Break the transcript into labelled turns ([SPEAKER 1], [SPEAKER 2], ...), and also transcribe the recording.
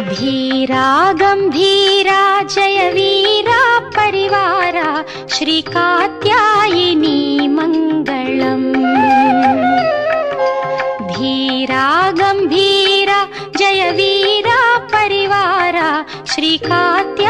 [SPEAKER 1] धीरा गंभीरा जय वीरा परिवारा श्री कात्यायिनी मंगलम्। धीरा गंभीरा जय वीरा परिवारा श्री कात्यायिनी